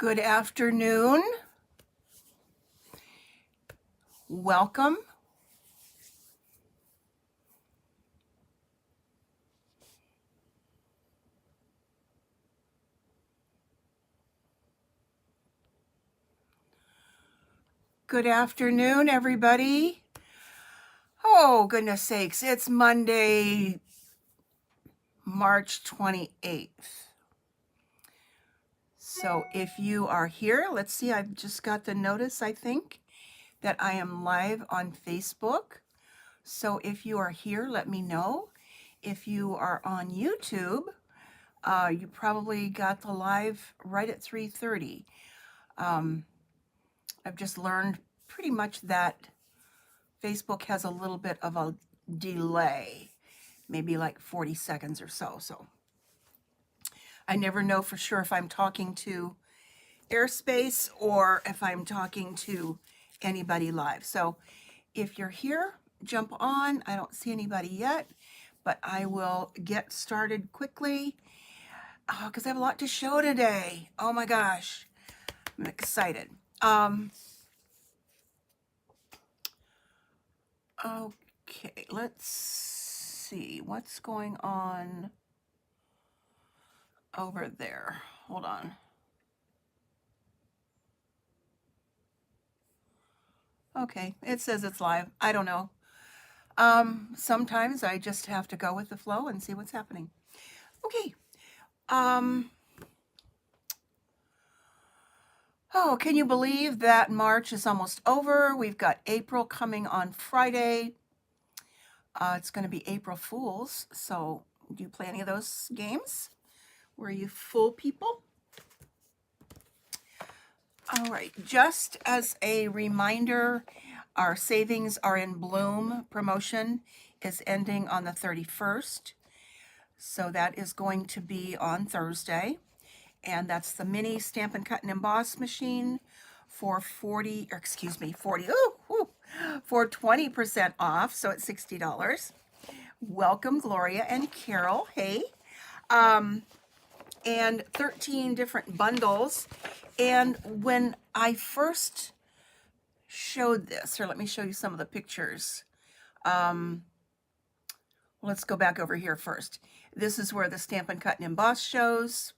Good afternoon. Welcome. Good afternoon, everybody. Oh, goodness sakes, it's Monday, March 28th. So if you are here, let's see, I've just got the notice, I think, that I am live on Facebook. So if you are here, let me know. If you are on YouTube, you probably got the live right at 3:30. I've just learned pretty much that Facebook has a little bit of a delay, maybe like 40 seconds or so. So I never know for sure if I'm talking to airspace or if I'm talking to anybody live. So if you're here, jump on. I don't see anybody yet, but I will get started quickly because I have a lot to show today. Oh my gosh, I'm excited. Okay, let's see what's going on over there. Hold on. Okay, it says it's live. I don't know. Sometimes I just have to go with the flow and see what's happening. Okay. Oh, can you believe that March is almost over? We've got April coming on Friday. It's going to be April Fools. So, do you play any of those games where you fool people? All right, just as a reminder, our Savings Are in Bloom promotion is ending on the 31st. So that is going to be on Thursday. And that's the mini Stampin' Cut and Emboss machine for 40, or excuse me, 40, for 20% off. So it's $60. Welcome, Gloria and Carol. Hey. And 13 different bundles. And when I first showed this, or let me show you some of the pictures. Let's go back over here first. This is where the Stampin' Cut and Emboss shows.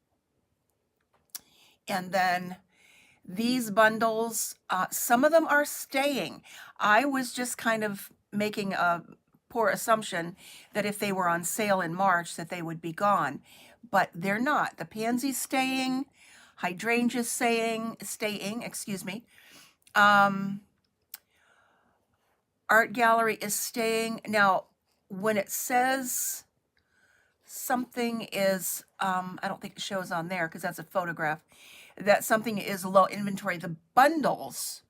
And then these bundles, some of them are staying. I was just kind of making a poor assumption that if they were on sale in March that they would be gone, but they're not. The pansy's staying, hydrangea's staying, excuse me. Art gallery is staying. Now, when it says something is, I don't think it shows on there because that's a photograph, that something is low inventory, the bundles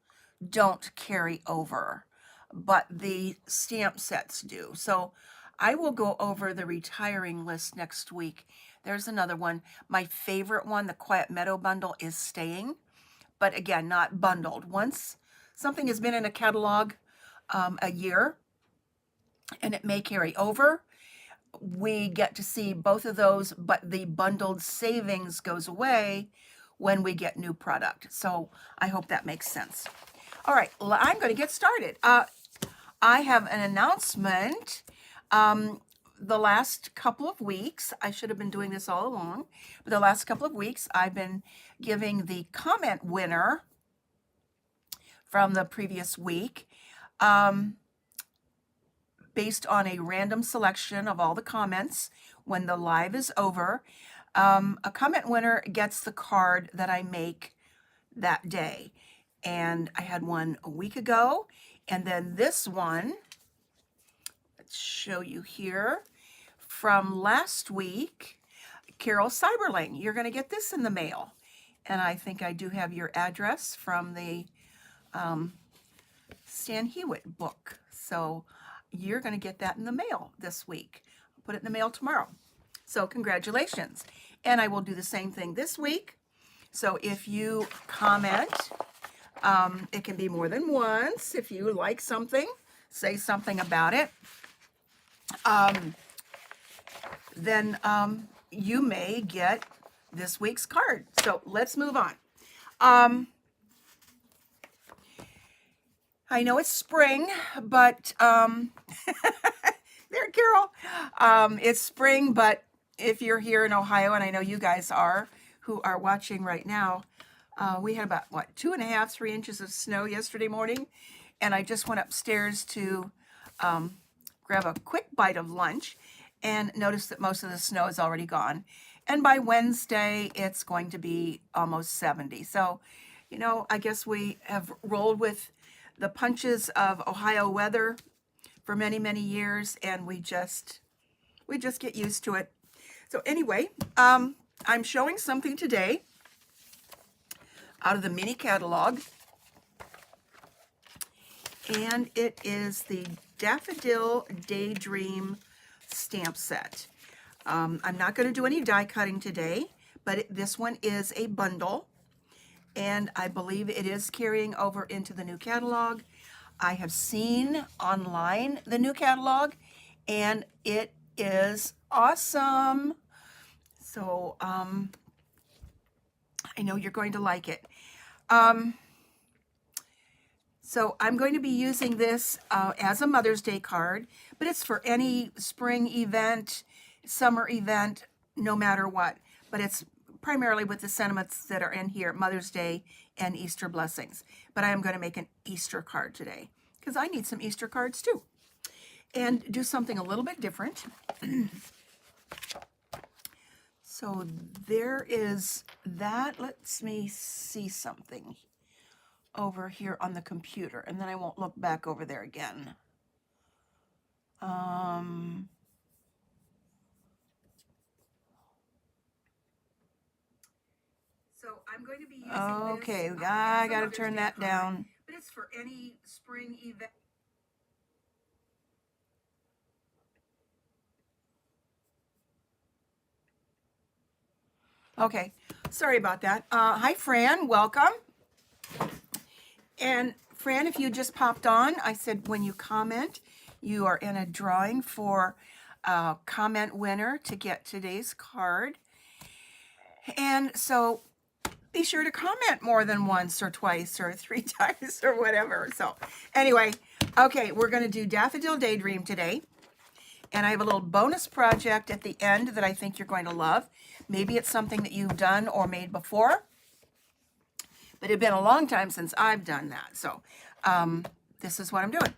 don't carry over, but the stamp sets do. So I will go over the retiring list next week. There's another one. My favorite one, the Quiet Meadow bundle, is staying, but again, not bundled. Once something has been in a catalog a year and it may carry over, we get to see both of those, but the bundled savings goes away when we get new product. So I hope that makes sense. All right, I'm going to get started. I have an announcement. The last couple of weeks, I should have been doing this all along, but the last couple of weeks I've been giving the comment winner from the previous week based on a random selection of all the comments. When the live is over, a comment winner gets the card that I make that day. And I had one a week ago, and then this one, let's show you here, from last week, Carol Cyberling. You're going to get this in the mail. And I think I do have your address from the Stan Hewitt book. So you're going to get that in the mail this week. I'll put it in the mail tomorrow. So congratulations. And I will do the same thing this week. So if you comment, it can be more than once. If you like something, say something about it. Then you may get this week's card. So let's move on. Um, I know it's spring, but there, Carol. It's spring, but if you're here in Ohio, and I know you guys are, who are watching right now, we had about, what, 2.5, 3 inches of snow yesterday morning, and I just went upstairs to grab a quick bite of lunch and noticed that most of the snow is already gone. And by Wednesday, it's going to be almost 70. So, you know, I guess we have rolled with the punches of Ohio weather for many, many years, and we just get used to it. So anyway, I'm showing something today out of the mini catalog, and it is the Daffodil Daydream stamp set. I'm not going to do any die cutting today, but this one is a bundle, and I believe it is carrying over into the new catalog. I have seen online the new catalog, and it is awesome. So I know you're going to like it. So I'm going to be using this as a Mother's Day card, but it's for any spring event, summer event, no matter what. But it's primarily with the sentiments that are in here, Mother's Day and Easter blessings. But I am going to make an Easter card today because I need some Easter cards too. And do something a little bit different. So there is that. Let me see something over here on the computer, and then I won't look back over there again. So I'm going to be using okay, this. Okay, I got to turn that down. But it's for any spring event. Okay, sorry about that. Hi, Fran, welcome. And Fran, if you just popped on, I said when you comment, you are in a drawing for a comment winner to get today's card. And so be sure to comment more than once or twice or 3 times or whatever. So anyway, okay, we're going to do Daffodil Daydream today. And I have a little bonus project at the end that I think you're going to love. Maybe it's something that you've done or made before, but it's been a long time since I've done that. So this is what I'm doing.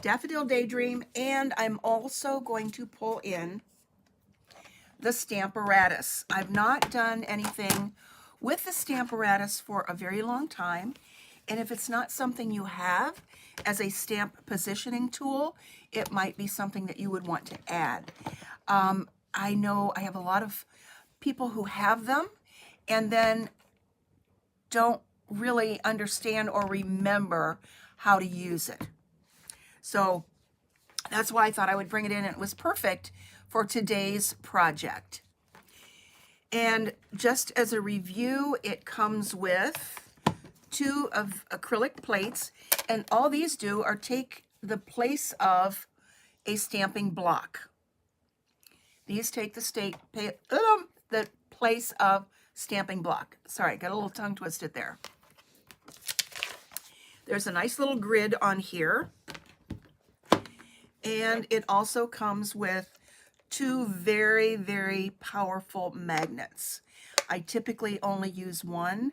Daffodil Daydream, and I'm also going to pull in the Stamparatus. I've not done anything with the Stamparatus for a very long time, and if it's not something you have as a stamp positioning tool, it might be something that you would want to add. I know I have a lot of people who have them and then don't really understand or remember how to use it. So that's why I thought I would bring it in, and it was perfect for today's project. And just as a review, it comes with 2 of acrylic plates, and all these do are take the place of a stamping block. These take the place of stamping block. Sorry, got a little tongue twisted there. There's a nice little grid on here, and it also comes with 2 very, very powerful magnets. I typically only use one.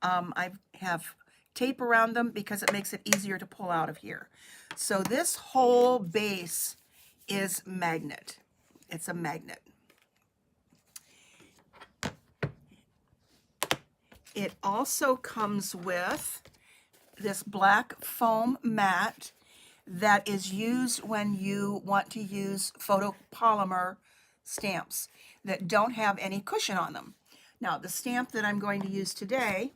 I have tape around them because it makes it easier to pull out of here. So this whole base is magnet. It's a magnet. It also comes with this black foam mat that is used when you want to use photopolymer stamps that don't have any cushion on them. Now, the stamp that I'm going to use today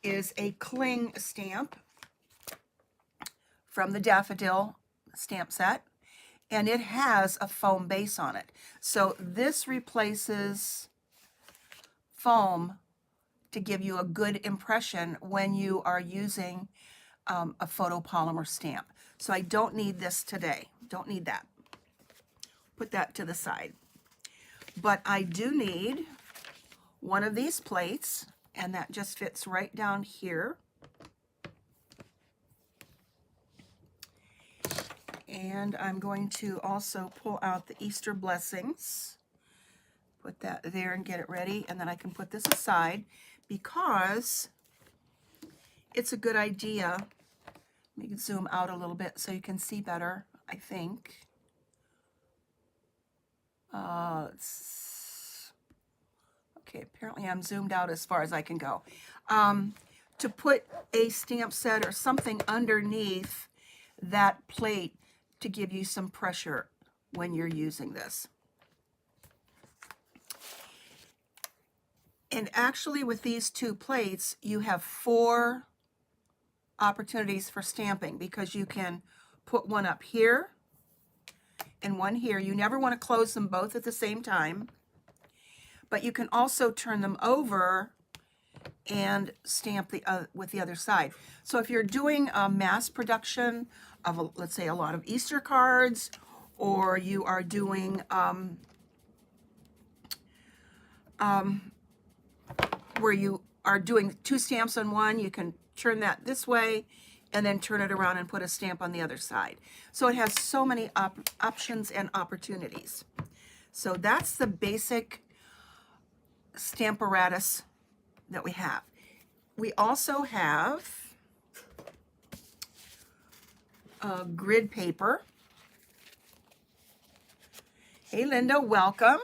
is a cling stamp from the Daffodil stamp set, and it has a foam base on it. So this replaces foam to give you a good impression when you are using a photopolymer stamp. So I don't need this today. Don't need that. Put that to the side. But I do need one of these plates and that just fits right down here. And I'm going to also pull out the Easter blessings, put that there and get it ready, and then I can put this aside because it's a good idea. Let me zoom out a little bit so you can see better, I think. Okay, apparently I'm zoomed out as far as I can go. To put a stamp set or something underneath that plate to give you some pressure when you're using this. And actually with these two plates, you have 4 opportunities for stamping because you can put one up here and one here. You never want to close them both at the same time, but you can also turn them over and stamp with the other side. So if you're doing a mass production of, let's say, a lot of Easter cards, or you are doing where you are doing 2 stamps on one, you can turn that this way and then turn it around and put a stamp on the other side. So it has so many options and opportunities. So that's the basic Stamparatus that we have. We also have grid paper. Hey Linda, welcome.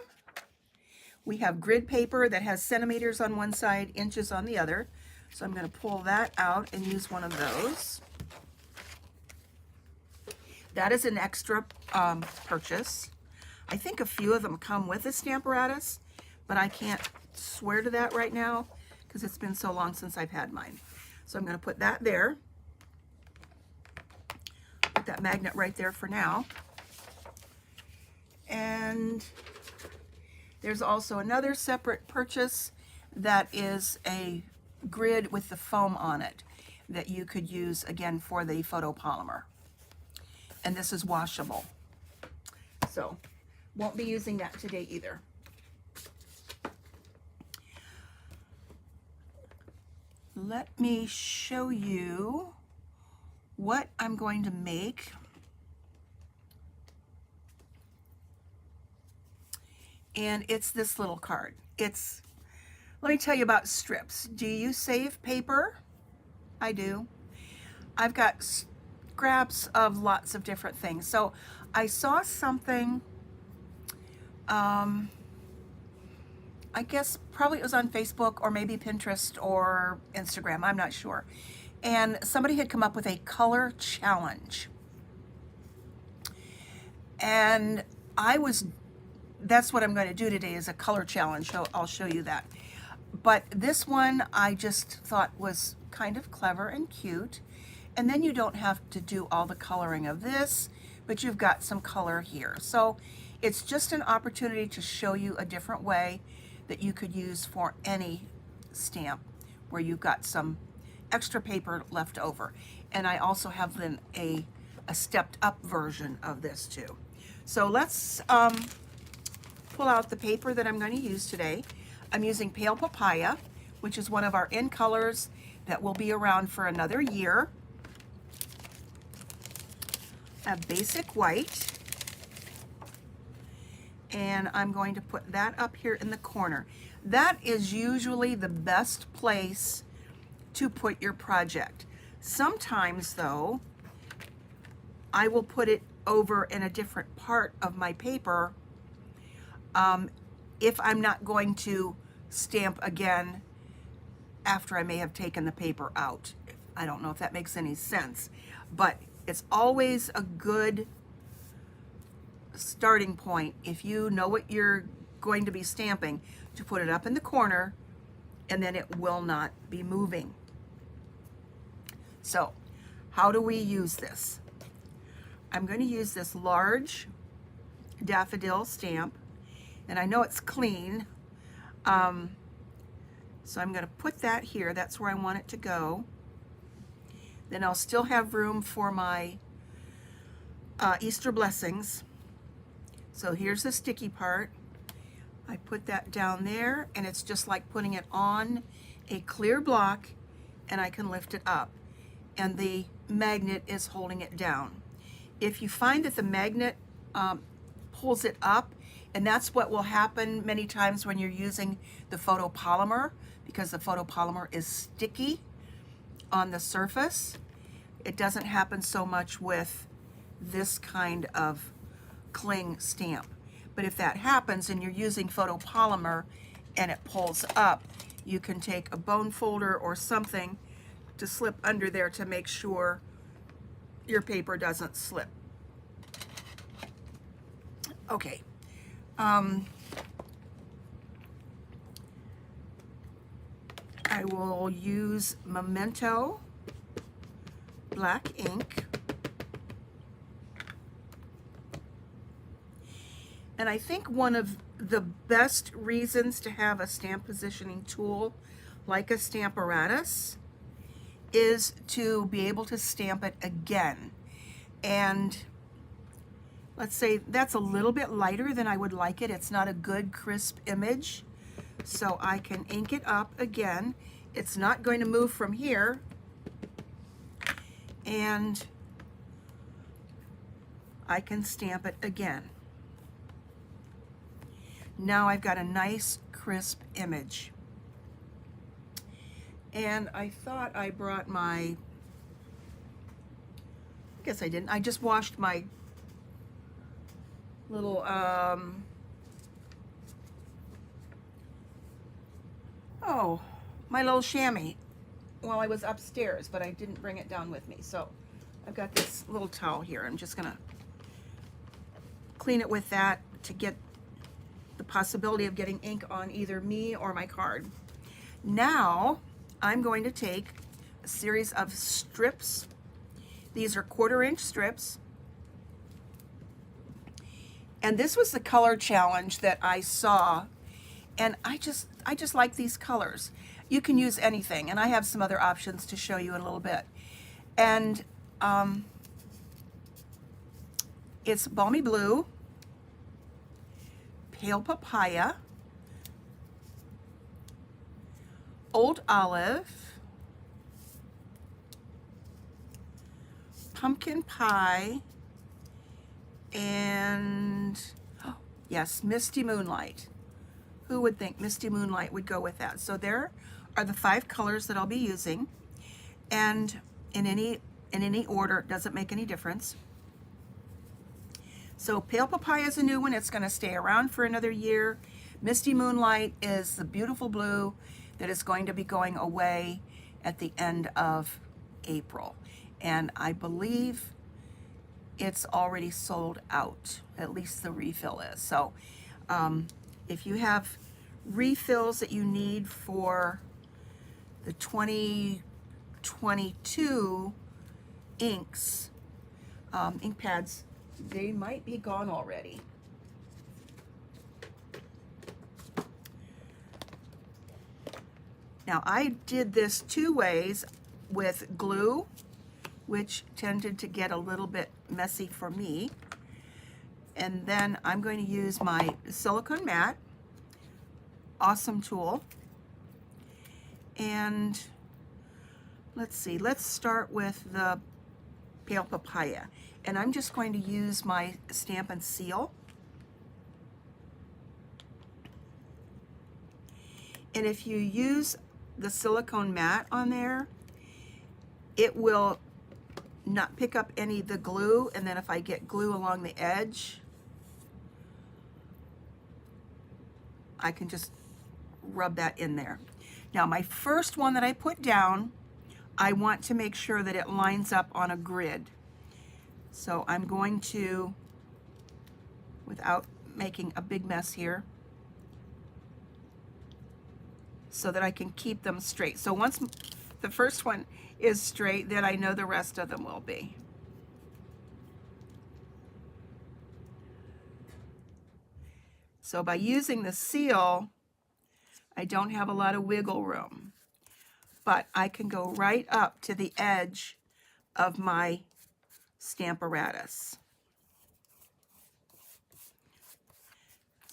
We have grid paper that has centimeters on one side, inches on the other. So I'm going to pull that out and use one of those. That is an extra purchase. I think a few of them come with a Stamparatus, but I can't swear to that right now because it's been so long since I've had mine. So I'm going to put that there. Put that magnet right there for now. And there's also another separate purchase that is a grid with the foam on it that you could use again for the photopolymer. And this is washable. So won't be using that today either. Let me show you what I'm going to make. And it's this little card. Let me tell you about strips. Do you save paper? I do. I've got scraps of lots of different things. So I saw something, I guess probably it was on Facebook or maybe Pinterest or Instagram, I'm not sure. And somebody had come up with a color challenge. And that's what I'm going to do today, is a color challenge. So I'll show you that. But this one I just thought was kind of clever and cute. And then you don't have to do all the coloring of this, but you've got some color here. So it's just an opportunity to show you a different way that you could use for any stamp where you've got some extra paper left over. And I also have then a stepped up version of this too. So let's pull out the paper that I'm going to use today. I'm using Pale Papaya, which is one of our in colors that will be around for another year. A basic white. And I'm going to put that up here in the corner. That is usually the best place to put your project. Sometimes though, I will put it over in a different part of my paper if I'm not going to stamp again after I may have taken the paper out. I don't know if that makes any sense, but it's always a good starting point if you know what you're going to be stamping to put it up in the corner, and then it will not be moving. So how do we use this? I'm going to use this large Daffodil stamp, and I know it's clean, so I'm going to put that here. That's where I want it to go. Then I'll still have room for my Easter blessings. So here's the sticky part. I put that down there, and it's just like putting it on a clear block, and I can lift it up, and the magnet is holding it down. If you find that the magnet pulls it up, and that's what will happen many times when you're using the photopolymer, because the photopolymer is sticky on the surface. It doesn't happen so much with this kind of cling stamp. But if that happens and you're using photopolymer and it pulls up, you can take a bone folder or something to slip under there to make sure your paper doesn't slip. Okay. I will use Memento black ink. And I think one of the best reasons to have a stamp positioning tool like a Stamparatus is to be able to stamp it again. And let's say that's a little bit lighter than I would like it. It's not a good crisp image. So I can ink it up again. It's not going to move from here. And I can stamp it again. Now I've got a nice crisp image. And I thought I brought my, I guess I didn't. I just washed my little, my little chamois while I was upstairs, but I didn't bring it down with me. So I've got this little towel here. I'm just gonna clean it with that to get the possibility of getting ink on either me or my card. Now I'm going to take a series of strips. These are 1/4 inch strips. And this was the color challenge that I saw, and I just like these colors. You can use anything, and I have some other options to show you in a little bit. And it's Balmy Blue, Pale Papaya, Old Olive, Pumpkin Pie, and yes, Misty Moonlight. Who would think Misty Moonlight would go with that? So there are the 5 colors that I'll be using, and in any order, it doesn't make any difference. So Pale Papaya is a new one. It's going to stay around for another year. Misty Moonlight is the beautiful blue that is going to be going away at the end of April. And I believe it's already sold out. At least the refill is. So if you have refills that you need for the 2022 inks, ink pads, they might be gone already. Now I did this 2 ways with glue, which tended to get a little bit messy for me. And then I'm going to use my silicone mat, awesome tool. And let's see, let's start with the Pale Papaya. And I'm just going to use my Stampin' Seal. And if you use the silicone mat on there, it will not pick up any of the glue. And then if I get glue along the edge, I can just rub that in there. Now my first one that I put down, I want to make sure that it lines up on a grid. So I'm going to, without making a big mess here, so that I can keep them straight. So once the first one is straight, then I know the rest of them will be. So by using the seal, I don't have a lot of wiggle room, but I can go right up to the edge of my Stamparatus.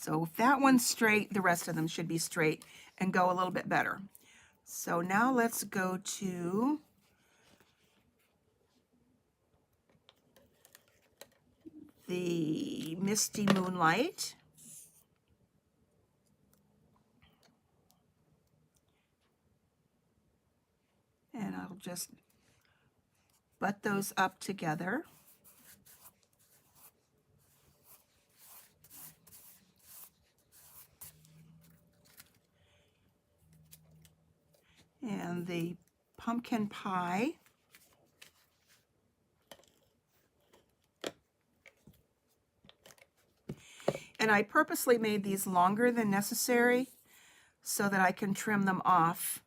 So if that one's straight, the rest of them should be straight and go a little bit better. So now let's go to the Misty Moonlight. And I'll just butt those up together. And the Pumpkin Pie. And I purposely made these longer than necessary so that I can trim them off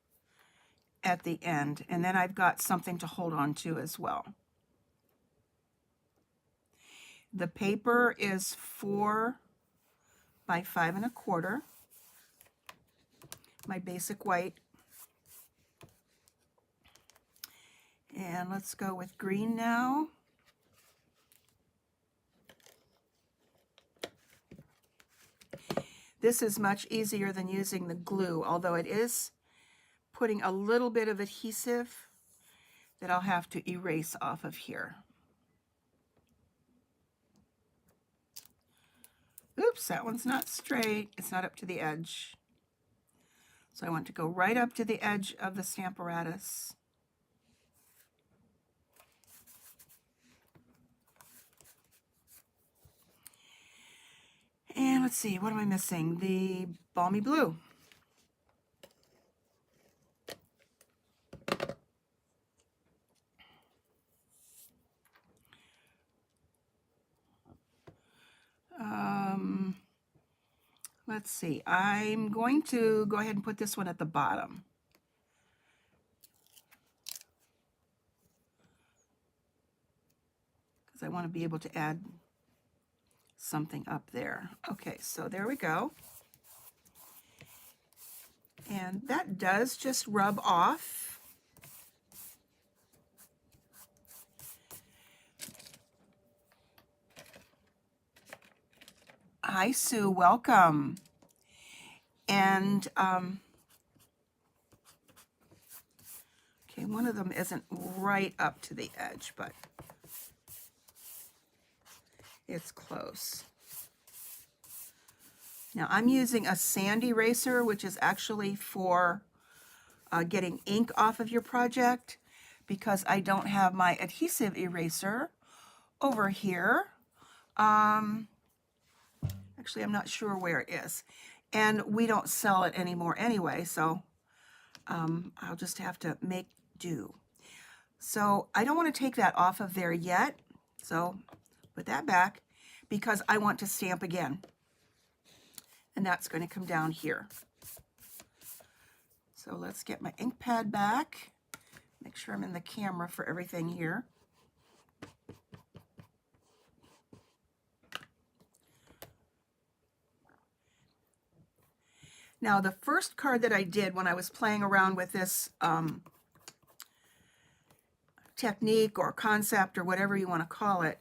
at the end. And then I've got something to hold on to as well. The paper is 4 by 5 1/4. My basic white. And let's go with green now. This is much easier than using the glue, although it is putting a little bit of adhesive that I'll have to erase off of here. Oops, that one's not straight. It's not up to the edge. So I want to go right up to the edge of the Stamparatus. And let's see, what am I missing? The Balmy Blue. Let's see, I'm going to go ahead and put this one at the bottom. Because I want to be able to add something up there. Okay, so there we go. And that does just rub off. Hi, Sue, welcome. And, okay, one of them isn't right up to the edge, but it's close. Now I'm using a sand eraser, which is actually for getting ink off of your project, because I don't have my adhesive eraser over here. Actually, I'm not sure where it is. And we don't sell it anymore anyway, so I'll just have to make do. So I don't want to take that off of there yet. So put that back because I want to stamp again. And that's going to come down here. So let's get my ink pad back. Make sure I'm in the camera for everything here. Now, the first card that I did when I was playing around with this technique or concept or whatever you want to call it,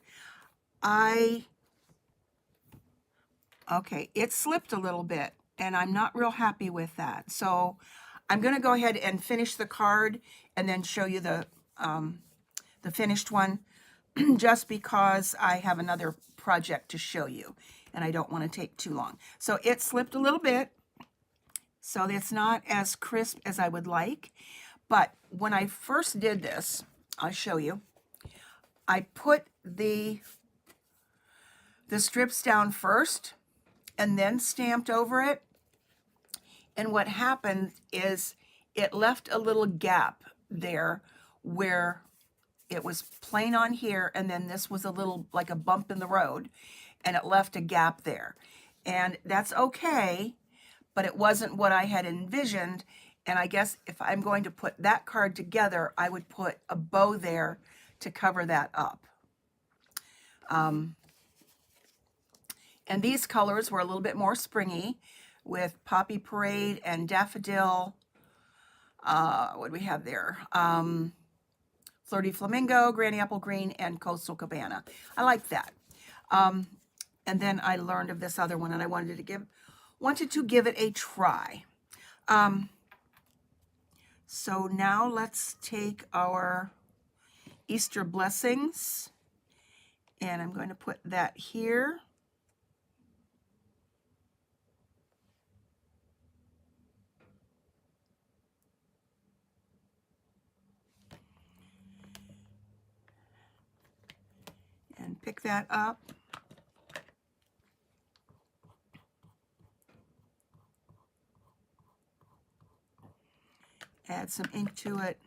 okay, it slipped a little bit, and I'm not real happy with that. So I'm going to go ahead and finish the card and then show you the finished one, just because I have another project to show you, and I don't want to take too long. So it slipped a little bit. So it's not as crisp as I would like, but when I first did this, I'll show you, I put the strips down first and then stamped over it, and what happened is it left a little gap there where it was plain on here, and then this was a little like a bump in the road, and it left a gap there. And that's okay, but it wasn't what I had envisioned. And I guess if I'm going to put that card together, I would put a bow there to cover that up. And these colors were a little bit more springy with Poppy Parade and Daffodil. What do we have there? Flirty Flamingo, Granny Apple Green, and Coastal Cabana. I like that. and then I learned of this other one, and I wanted to give it a try. So now let's take our Easter blessings, and I'm going to put that here. And pick that up. Add some ink to it.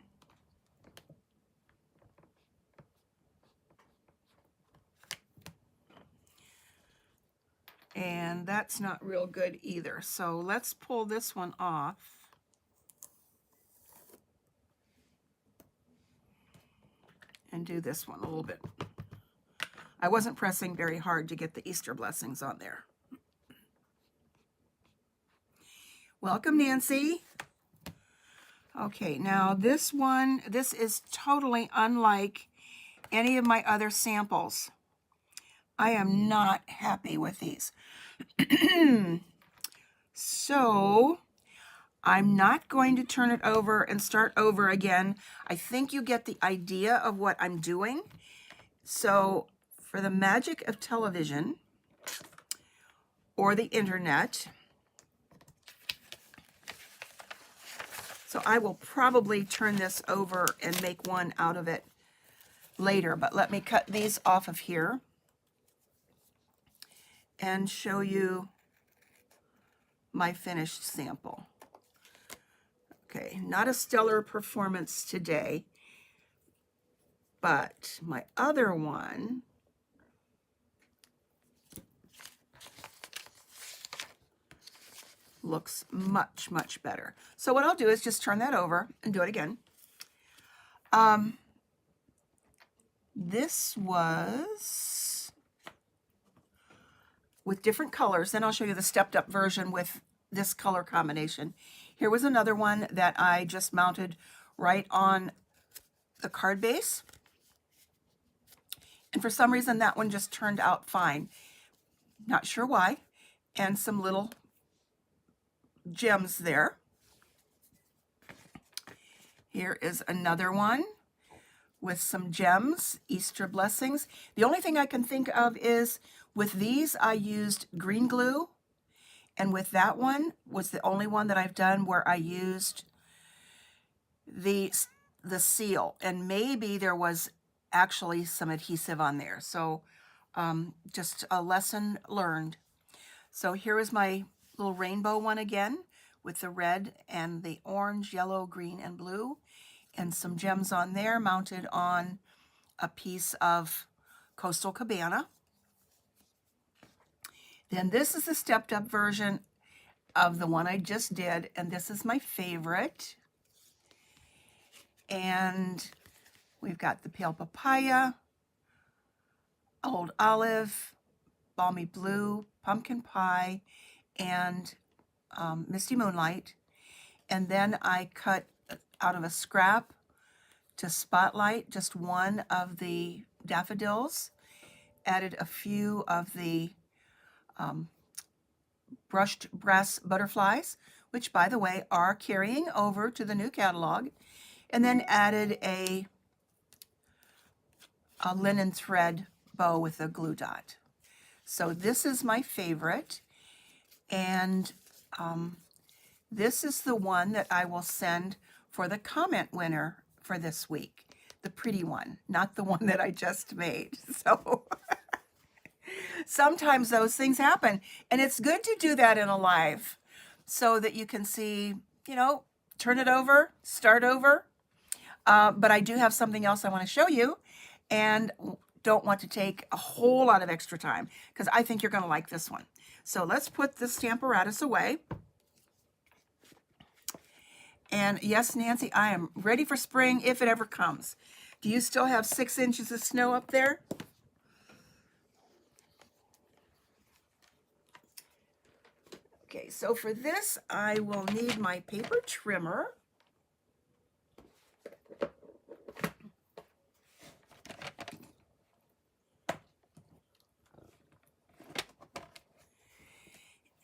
And that's not real good either. So let's pull this one off. And do this one a little bit. I wasn't pressing very hard to get the Easter blessings on there. Welcome, Nancy. Okay, now this one, this is totally unlike any of my other samples. I am not happy with these. So I'm not going to turn it over and start over again. I think you get the idea of what I'm doing. So for the magic of television or the internet, so I will probably turn this over and make one out of it later, but let me cut these off of here and show you my finished sample. Okay, not a stellar performance today, but my other one looks much, much better. So what I'll do is just turn that over and do it again. This was with different colors. Then I'll show you the stepped up version with this color combination. Here was another one that I just mounted right on the card base. And for some reason, that one just turned out fine. Not sure why. And some little gems there. Here is another one with some gems, Easter blessings. The only thing I can think of is with these, I used green glue. And with that one was the only one that I've done where I used the seal. And maybe there was actually some adhesive on there. So just a lesson learned. So here is my little rainbow one again with the red and the orange, yellow, green, and blue, and some gems on there mounted on a piece of Coastal Cabana. Then this is the stepped up version of the one I just did, and this is my favorite. And we've got the pale papaya, old olive, balmy blue, pumpkin pie, and misty moonlight. And then I cut out of a scrap to spotlight just one of the daffodils, added a few of the brushed brass butterflies, which by the way are carrying over to the new catalog, and then added a linen thread bow with a glue dot. So this is my favorite, and this is the one that I will send for the comment winner for this week. The pretty one, not the one that I just made. So sometimes those things happen, and it's good to do that in a live so that you can see, you know, turn it over, start over. But I do have something else I want to show you, and don't want to take a whole lot of extra time because I think you're going to like this one. So let's put the Stamparatus away. And yes, Nancy, I am ready for spring if it ever comes. Do you still have 6 inches of snow up there? Okay, so for this, I will need my paper trimmer.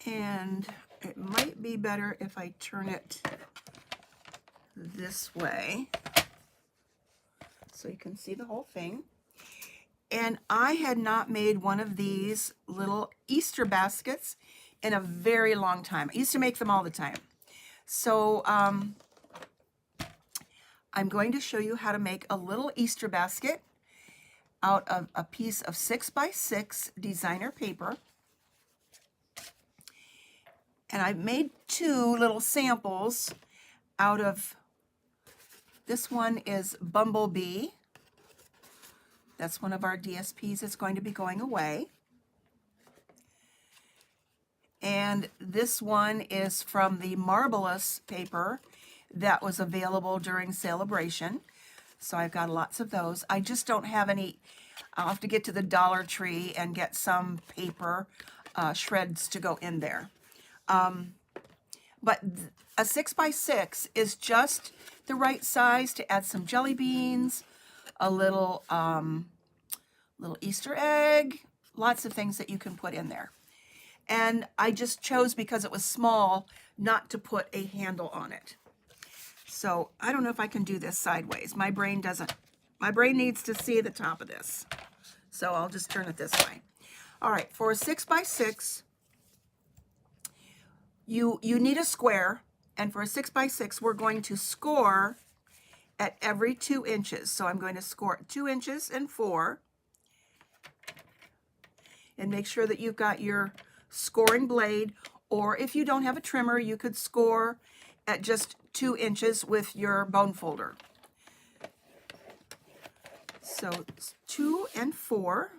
And it might be better if I turn it this way so you can see the whole thing. And I had not made one of these little Easter baskets in a very long time. I used to make them all the time. So I'm going to show you how to make a little Easter basket out of a piece of 6x6 designer paper. And I've made two little samples out of, this one is Bumblebee. That's one of our DSPs that's going to be going away. And this one is from the Marvelous paper that was available during Celebration. So I've got lots of those. I just don't have any. I'll have to get to the Dollar Tree and get some paper shreds to go in there. But a 6x6 is just the right size to add some jelly beans, a little Easter egg, lots of things that you can put in there. And I just chose, because it was small, not to put a handle on it. So I don't know if I can do this sideways. My brain needs to see the top of this. So I'll just turn it this way. All right, for a 6x6, you need a square. And for a 6x6, we're going to score at every 2 inches. So I'm going to score at 2 inches and 4. And make sure that you've got your scoring blade, or if you don't have a trimmer, you could score at just 2 inches with your bone folder. So it's 2 and 4.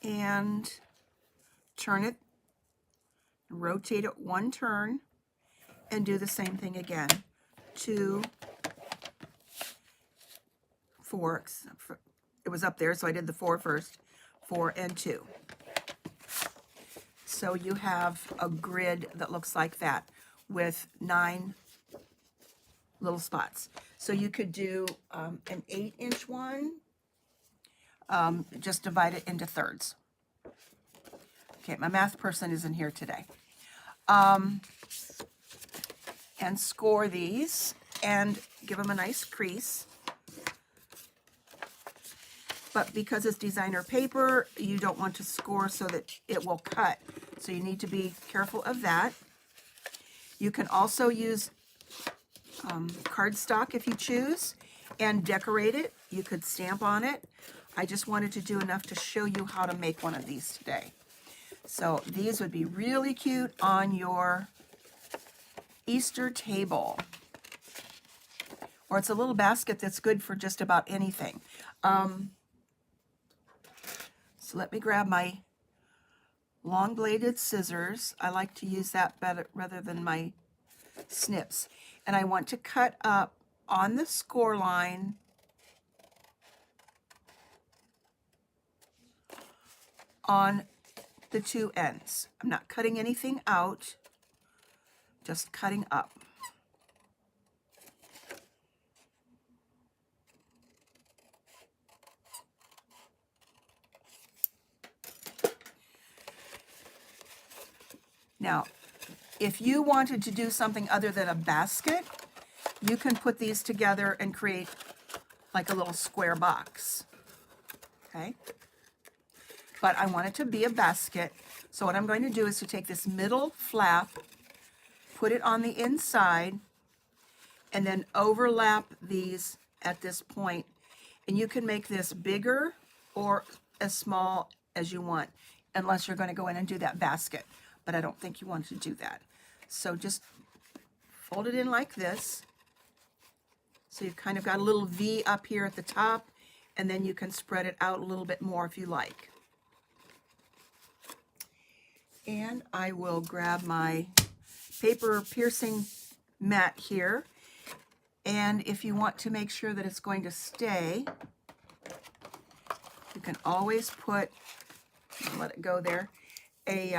And turn it, rotate it 1 turn, and do the same thing again. 2, 4. It was up there, so I did the 4 first. 4 and 2. So you have a grid that looks like that with 9 little spots. So you could do an 8-inch one. Just divide it into thirds. Okay, my math person isn't here today. And score these and give them a nice crease. But because it's designer paper, you don't want to score so that it will cut. So you need to be careful of that. You can also use cardstock if you choose and decorate it. You could stamp on it. I just wanted to do enough to show you how to make one of these today. So these would be really cute on your Easter table. Or it's a little basket that's good for just about anything. So let me grab my long bladed scissors. I like to use that better rather than my snips. And I want to cut up on the score line on the 2 ends. I'm not cutting anything out, just cutting up. Now, if you wanted to do something other than a basket, you can put these together and create like a little square box. Okay? But I want it to be a basket. So what I'm going to do is to take this middle flap, put it on the inside, and then overlap these at this point. And you can make this bigger or as small as you want, unless you're going to go in and do that basket. But I don't think you want to do that. So just fold it in like this. So you've kind of got a little V up here at the top, and then you can spread it out a little bit more if you like. And I will grab my paper piercing mat here. And if you want to make sure that it's going to stay, you can always put, let it go there, a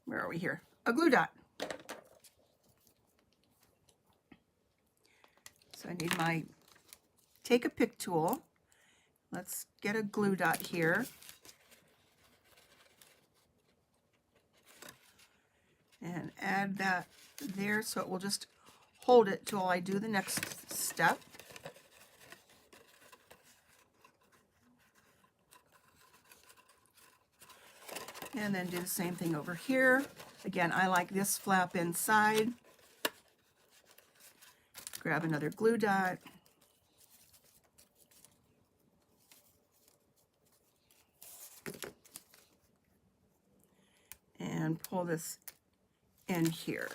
where are we here? A glue dot. So I need my take a pick tool. Let's get a glue dot here. And add that there so it will just hold it till I do the next step. And then do the same thing over here. Again, I like this flap inside. Grab another glue dot. And pull this in here.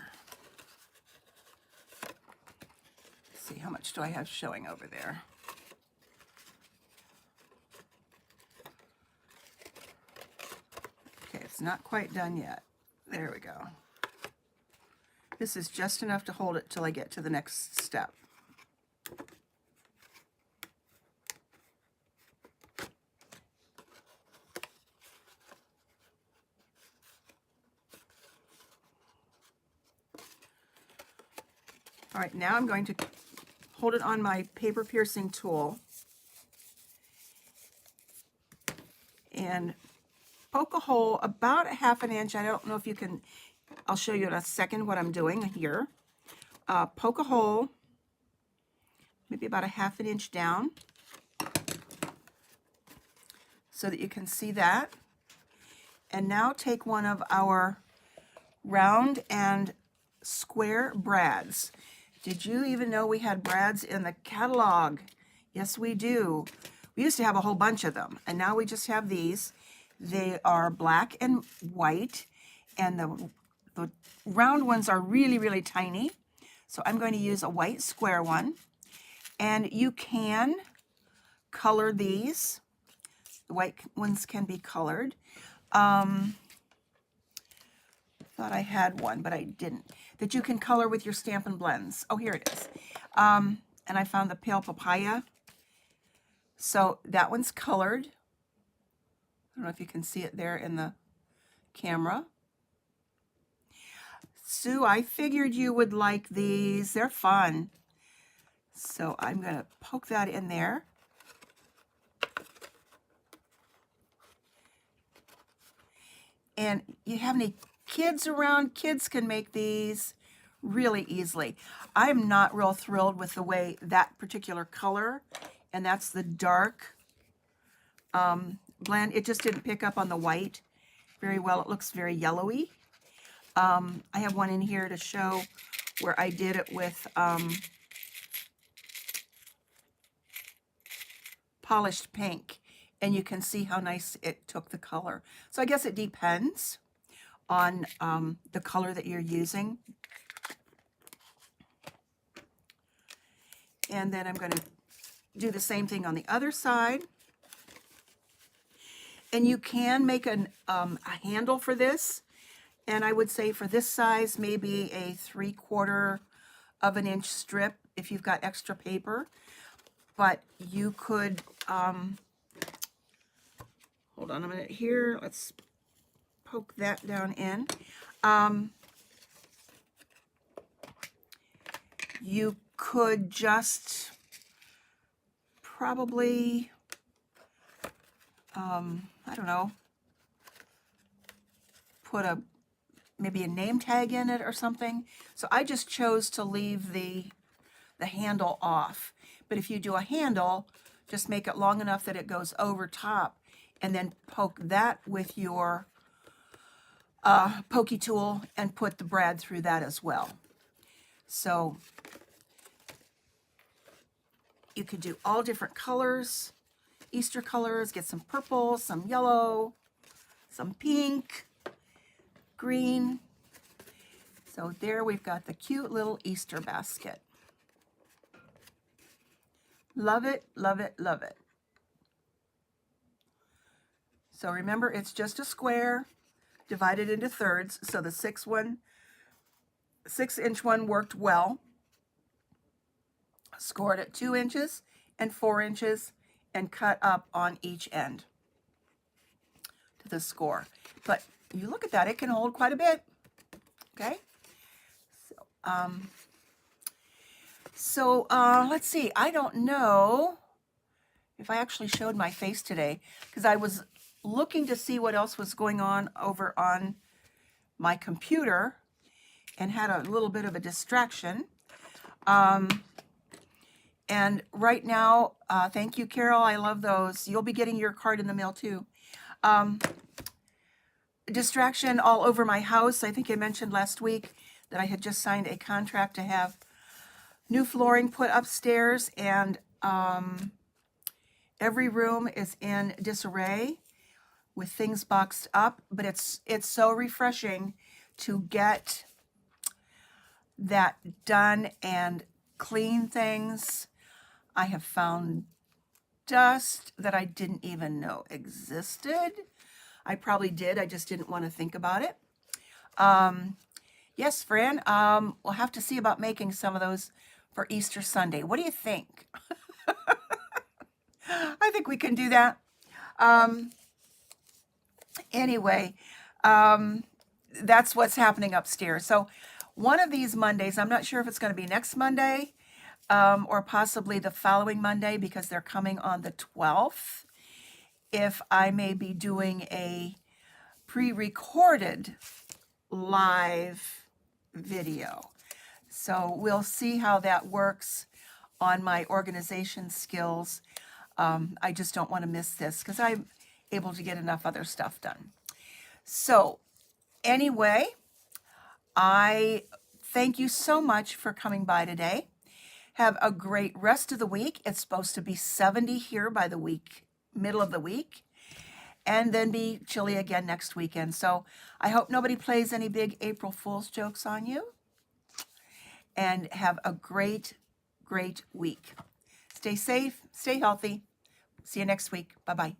Let's see, how much do I have showing over there? Okay, it's not quite done yet. There we go. This is just enough to hold it till I get to the next step. All right, now I'm going to hold it on my paper piercing tool and poke a hole about a ½ an inch. I don't know if you can, I'll show you in a second what I'm doing here. Poke a hole, maybe about a ½ an inch down, so that you can see that. And now take one of our round and square brads. Did you even know we had brads in the catalog? Yes, we do. We used to have a whole bunch of them, and now we just have these. They are black and white, and the round ones are really, really tiny. So I'm going to use a white square one, and you can color these. The white ones can be colored. Thought I had one, but I didn't. That you can color with your Stampin' Blends. Oh, here it is. And I found the Pale Papaya. So that one's colored. I don't know if you can see it there in the camera. Sue, I figured you would like these. They're fun. So I'm going to poke that in there. And you have any kids around? Kids can make these really easily. I'm not real thrilled with the way that particular color, and that's the dark blend. It just didn't pick up on the white very well. It looks very yellowy. I have one in here to show where I did it with polished pink, and you can see how nice it took the color. So I guess it depends on the color that you're using. And then I'm going to do the same thing on the other side. And you can make a handle for this. And I would say for this size, maybe a 3/4 of an inch strip if you've got extra paper. But you could, hold on a minute here. Let's poke that down in. You could just probably, I don't know, put maybe a name tag in it or something. So I just chose to leave the handle off. But if you do a handle, just make it long enough that it goes over top, and then poke that with your pokey tool and put the brad through that as well. So you could do all different colors, Easter colors, get some purple, some yellow, some pink, green. So there we've got the cute little Easter basket. Love it, love it, love it. So remember, it's just a square divided into thirds. So the 6-inch one worked well. Scored at 2 inches and 4 inches and cut up on each end to the score. But you look at that, it can hold quite a bit. Okay? So let's see. I don't know if I actually showed my face today because I was looking to see what else was going on over on my computer and had a little bit of a distraction. And right now, thank you, Carol. I love those. You'll be getting your card in the mail too. Distraction all over my house. I think I mentioned last week that I had just signed a contract to have new flooring put upstairs, and every room is in disarray with things boxed up, but it's so refreshing to get that done and clean things. I have found dust that I didn't even know existed. I probably did, I just didn't want to think about it. Yes, Fran, we'll have to see about making some of those for Easter Sunday. What do you think? I think we can do that. Anyway, that's what's happening upstairs. So one of these Mondays, I'm not sure if it's going to be next Monday or possibly the following Monday because they're coming on the 12th. If I may be doing a pre-recorded live video. So we'll see how that works on my organization skills. I just don't want to miss this because I'm able to get enough other stuff done. So anyway, I thank you so much for coming by today. Have a great rest of the week. It's supposed to be 70 here by the week, middle of the week, and then be chilly again next weekend. So I hope nobody plays any big April Fool's jokes on you. And have a great, great week. Stay safe, stay healthy. See you next week. Bye-bye.